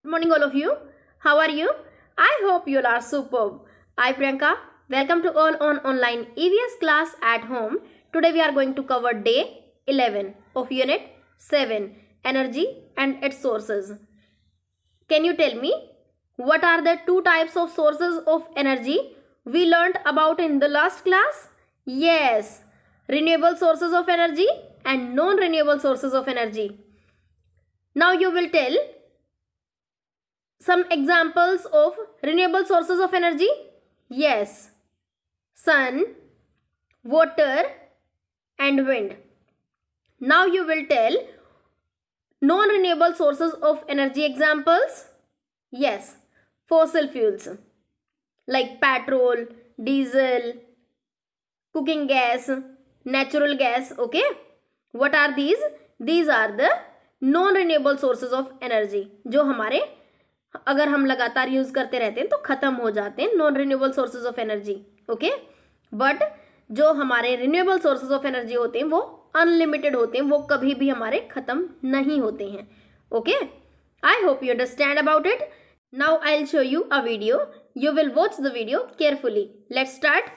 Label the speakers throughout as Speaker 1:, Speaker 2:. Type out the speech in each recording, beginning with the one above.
Speaker 1: Good morning, all of you. How are you? I hope you all are superb. I, Priyanka. Welcome to all on online EVS class at home. Today we are going to cover day 11 of unit 7, energy and its sources. Can you tell me what are the two types of sources of energy we learned about in the last class? Yes, renewable sources of energy and non-renewable sources of energy. Now you will tell some examples of renewable sources of energy? Yes, sun, water and wind. Now you will tell non-renewable sources of energy examples? Yes, fossil fuels like petrol, diesel, cooking gas, natural gas. Okay, what are these? These are the non-renewable sources of energy जो हमारे अगर हम लगातार use करते रहते हैं तो खत्म हो जाते हैं, non renewable sources of energy. Okay, but जो हमारे रिन्यूएबल सोर्सेज ऑफ एनर्जी होते हैं वो अनलिमिटेड होते हैं, वो कभी भी हमारे खत्म नहीं होते हैं. Okay, I hope you understand about it. Now I will show you a video. You will watch the video carefully. Let's start.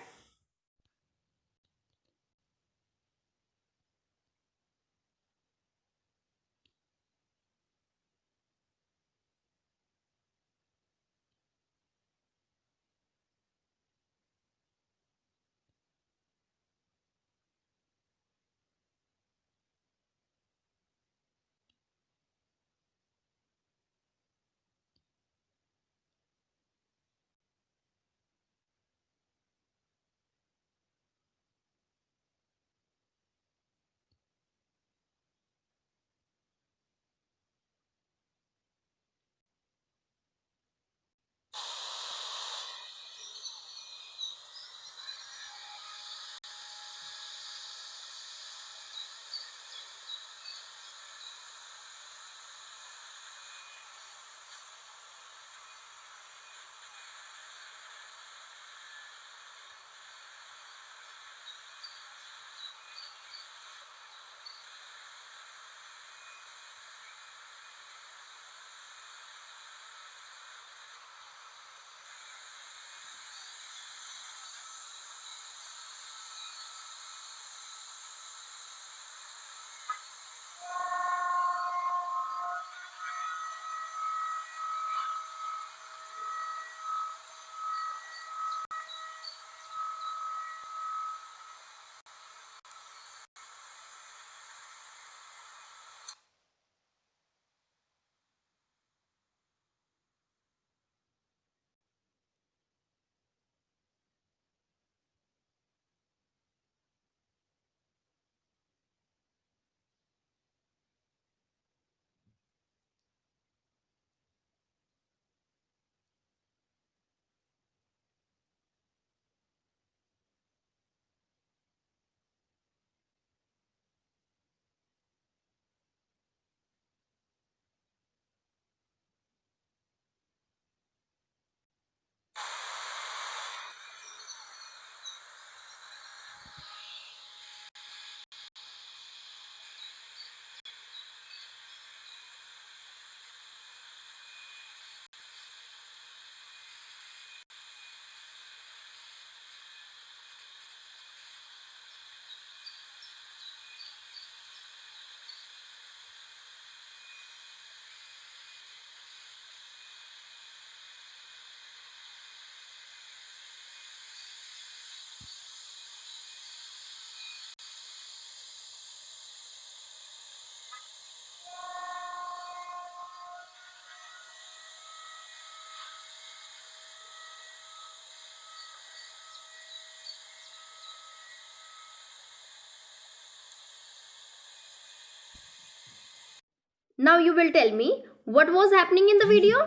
Speaker 1: Now you will tell me what was happening in the video.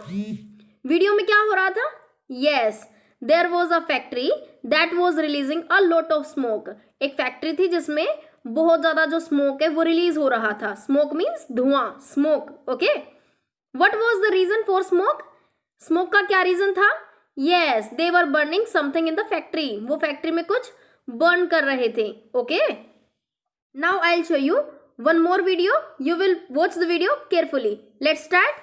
Speaker 1: Video में क्या हो रहा था? Yes, there was a factory that was releasing a lot of smoke. एक factory थी जिसमें बहुत ज्यादा जो स्मोक है वो रिलीज हो रहा था. स्मोक मीन्स धुआं, smoke. Okay, what was the reason for smoke? Smoke का क्या रीजन था? Yes, they were burning something in the factory. वो फैक्ट्री में कुछ बर्न कर रहे थे. Okay, now I will show you one more video. You will watch the video carefully. Let's start.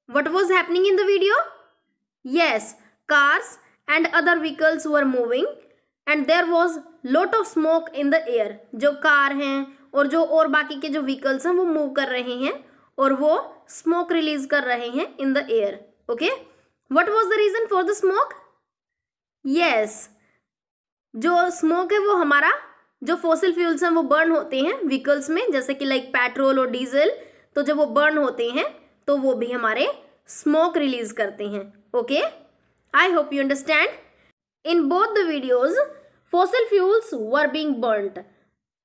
Speaker 1: What was happening in the video? Yes, cars and other vehicles were moving and there was lot of smoke in the air. जो car हैं और बाकी के जो vehicles हैं वो move कर रहे हैं और वो smoke release कर रहे हैं in the air. Okay? What was the reason for the smoke? Yes, जो smoke है वो हमारा जो fossil fuels हैं वो burn होते हैं vehicles में, जैसे कि like पेट्रोल और डीजल. तो जब वो burn होते हैं तो वो भी हमारे smoke release करते हैं. Okay? I hope you understand. In both the videos, fossil fuels were being burnt.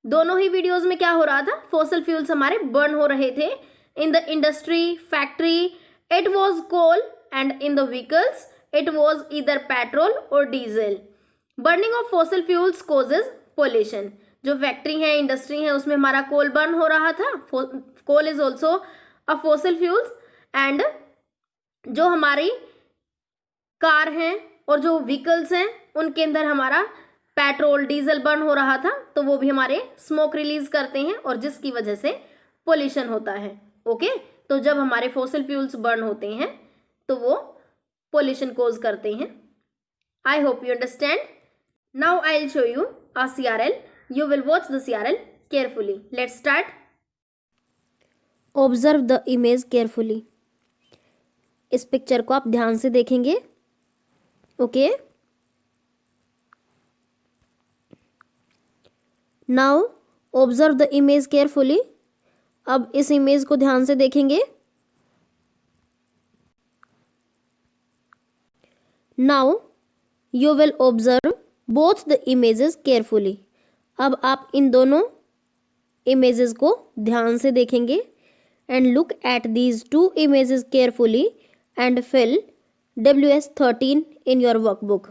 Speaker 1: दोनों ही वीडियोस में क्या हो रहा था? Fossil fuels हमारे burn हो रहे थे. In the industry, factory, it was coal, and in the vehicles, it was either petrol or diesel. Burning of fossil fuels causes pollution. जो फैक्ट्री है, इंडस्ट्री है, उसमें हमारा कोल बर्न हो रहा था. Coal is also a fossil fuels. And जो हमारी कार हैं और जो व्हीकल्स हैं उनके अंदर हमारा पेट्रोल डीजल बर्न हो रहा था, तो वो भी हमारे स्मोक रिलीज करते हैं और जिसकी वजह से पोल्यूशन होता है. ओके, तो जब हमारे फॉसिल फ्यूल्स बर्न होते हैं तो वो पोल्यूशन कोज करते हैं. आई hope you understand. Now I will show you a CRL. You will watch the CRL carefully. Let's start. Observe the image carefully. इस पिक्चर को आप ध्यान से देखेंगे. Okay, now observe the image carefully. अब इस इमेज को ध्यान से देखेंगे. Now you will observe both the images carefully. अब आप इन दोनों इमेजेस को ध्यान से देखेंगे and look at these two images carefully and fill WS13 in your workbook.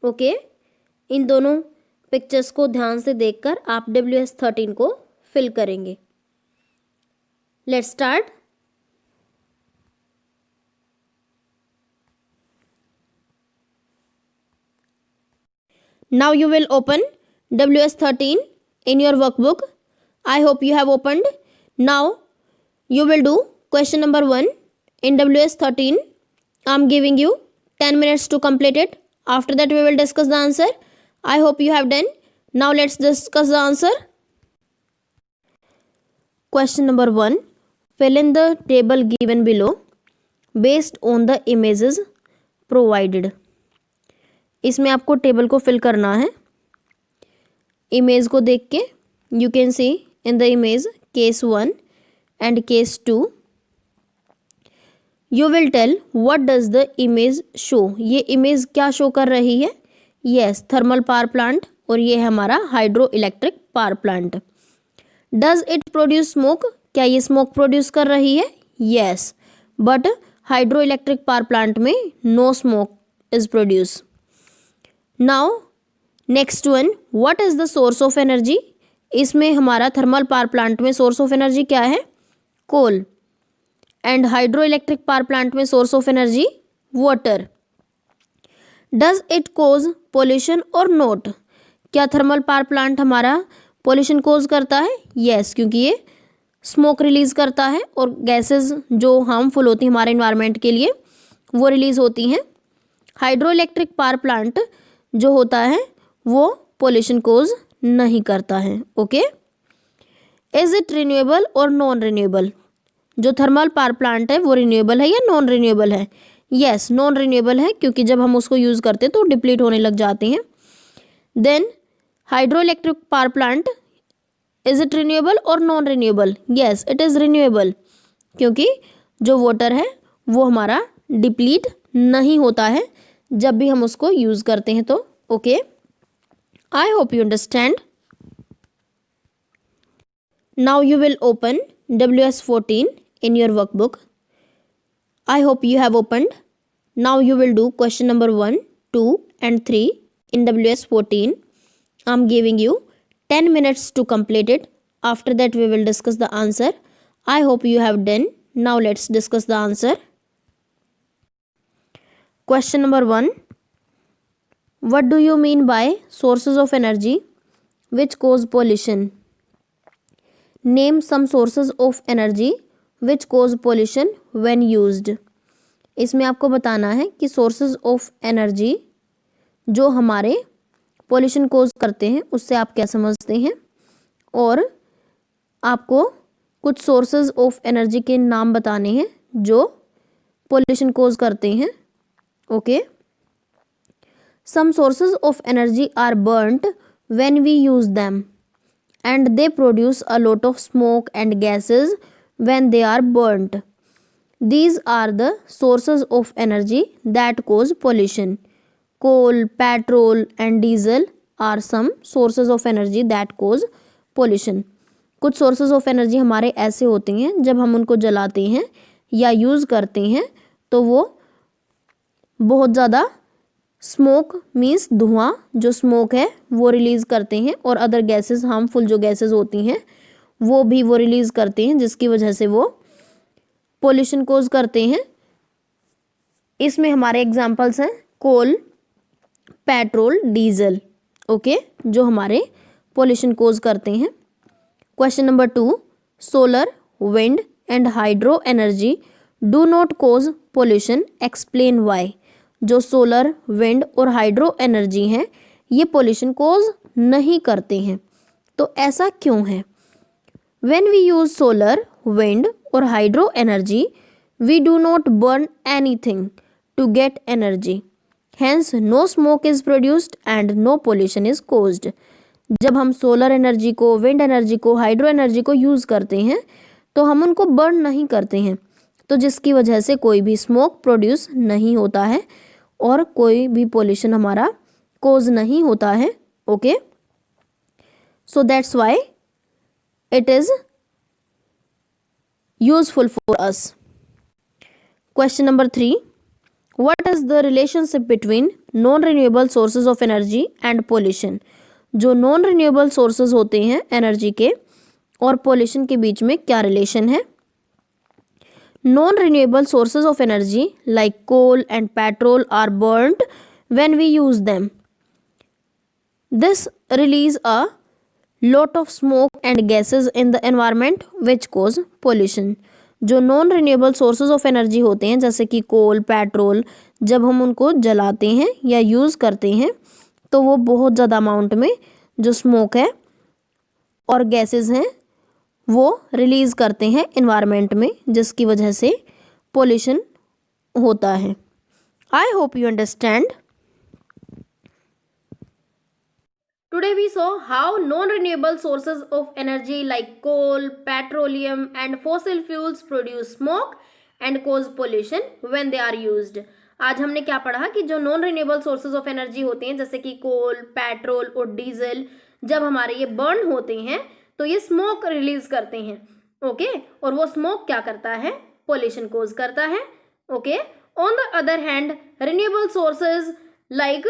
Speaker 1: Okay, इन दोनों पिक्चर्स को ध्यान से देखकर आप WS13 को फिल करेंगे. Let's start. Now you will open WS13 in your workbook. I hope you have opened. Now you will do question number 1 in WS13. I am giving you 10 minutes to complete it. After that we will discuss the answer. I hope you have done. Now let's discuss the answer. Question number 1. Fill in the table given below based on the images provided. इसमें आपको table को fill करना है. Image को देख के you can see in the image case 1 and case 2. You will tell what does the image show. ये image क्या शो कर रही है? यस, थर्मल पावर प्लांट और ये है हमारा hydro electric power plant. Does it produce smoke. क्या ये स्मोक प्रोड्यूस कर रही है? Yes, but hydro electric power plant में no smoke is produce. Now next one, what is the source of energy. इसमें हमारा थर्मल पावर प्लांट में source of energy क्या है? Coal. And hydro electric power plant में source of energy water. Does it cause pollution और not. क्या thermal power plant हमारा pollution cause करता है? यस, क्योंकि ये स्मोक रिलीज करता है और गैसेस जो हार्मफुल होती हैं हमारे इन्वायरमेंट के लिए वो रिलीज होती हैं. हाइड्रो इलेक्ट्रिक पावर प्लांट जो होता है वो पोल्यूशन कोज नहीं करता है. ओके, इज इट रिन्यूएबल और नॉन रिन्यूएबल. जो थर्मल पावर प्लांट है वो रिन्यूएबल है या नॉन रिन्यूएबल है? यस, नॉन रिन्यूएबल है, क्योंकि जब हम उसको यूज़ करते हैं तो डिप्लीट होने लग जाते हैं. Then hydro electric power plant, is it renewable और non renewable? Yes, it is renewable, क्योंकि जो वाटर है वो हमारा डिप्लीट नहीं होता है जब भी हम उसको यूज़ करते हैं. तो okay, I hope you understand. Now you will open WS14 in your workbook. I hope you have opened. Now you will do question number 1, 2 and 3 in WS14. I am giving you 10 minutes to complete it. After that we will discuss the answer. I hope you have done. Now let's discuss the answer. Question number 1. What do you mean by sources of energy which cause pollution? Name some sources of energy which cause pollution when used. इसमें आपको बताना है कि sources of energy जो हमारे pollution cause करते हैं उससे आप क्या समझते हैं, और आपको कुछ सोर्सेज ऑफ एनर्जी के नाम बताने हैं जो पोल्यूशन कोज करते हैं। Okay, some sources of energy are burned when we use them and they produce a lot of smoke and gases when they are burnt. These are the sources of energy that cause pollution. Coal, petrol and diesel are some sources of energy that cause pollution. कुछ sources of energy हमारे ऐसे होते हैं जब हम उनको जलाते हैं या यूज़ करते हैं तो वो बहुत ज़्यादा स्मोक मीन्स धुआं, जो स्मोक है वो रिलीज़ करते हैं, और अदर गैसेस, हार्मफुल जो गैसेस होती हैं वो भी वो रिलीज़ करते हैं, जिसकी वजह से वो पोल्यूशन कोज करते हैं। इसमें हमारे एग्जांपल्स हैं कोल, पेट्रोल, डीजल, ओके, जो हमारे पोल्यूशन कोज करते हैं। Question number 2, solar, wind and hydro energy do not cause pollution, explain why. जो सोलर, विंड और हाइड्रो एनर्जी हैं ये पोल्यूशन कोज नहीं करते हैं, तो ऐसा क्यों है? When we use solar, wind और hydro energy we do not burn anything to get energy, hence no smoke is produced and no pollution is caused. जब हम सोलर एनर्जी को, विंड एनर्जी को, हाइड्रो एनर्जी को use करते हैं तो हम उनको बर्न नहीं करते हैं, तो जिसकी वजह से कोई भी स्मोक प्रोड्यूस नहीं होता है और कोई भी पोल्यूशन हमारा कोज नहीं होता है। Okay, so that's why it is useful for us. Question number 3, what is the relationship between non renewable sources of energy and pollution. जो नॉन रिन्यूएबल सोर्सेज होते हैं एनर्जी के और पोल्यूशन के बीच में क्या रिलेशन है? Non-renewable sources of energy like coal and petrol are burnt when we use them. This release a lot of smoke and gases in the environment which cause pollution. जो non renewable sources of energy होते हैं जैसे कि कोल, petrol, जब हम उनको जलाते हैं या यूज़ करते हैं तो वो बहुत ज़्यादा अमाउंट में जो स्मोक है और गैसेस हैं वो रिलीज़ करते हैं इन्वायरमेंट में, जिसकी वजह से पोल्यूशन होता है। I hope you understand. Today we saw how non renewable sources of energy like coal, petroleum and fossil fuels produce smoke and cause pollution when they are used. आज हमने क्या पढ़ा कि जो non renewable sources of energy होते हैं जैसे कि कोल, पेट्रोल और डीजल, जब हमारे ये बर्न होते हैं तो ये स्मोक रिलीज करते हैं। ओके, और वो स्मोक क्या करता है? पोल्यूशन कोज करता है। Okay, on the other hand renewable sources like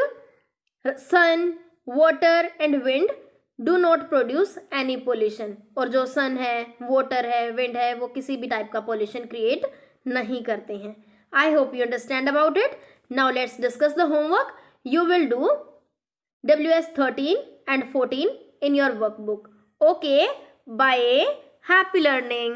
Speaker 1: sun, water and wind do not produce any pollution. और जो सन है, वाटर है, विंड है, वो किसी भी टाइप का पोल्यूशन क्रिएट नहीं करते हैं। आई hope you understand about it. Now let's discuss the homework. You will do WS 13 and 14 in your workbook. Okay, bye. Happy learning.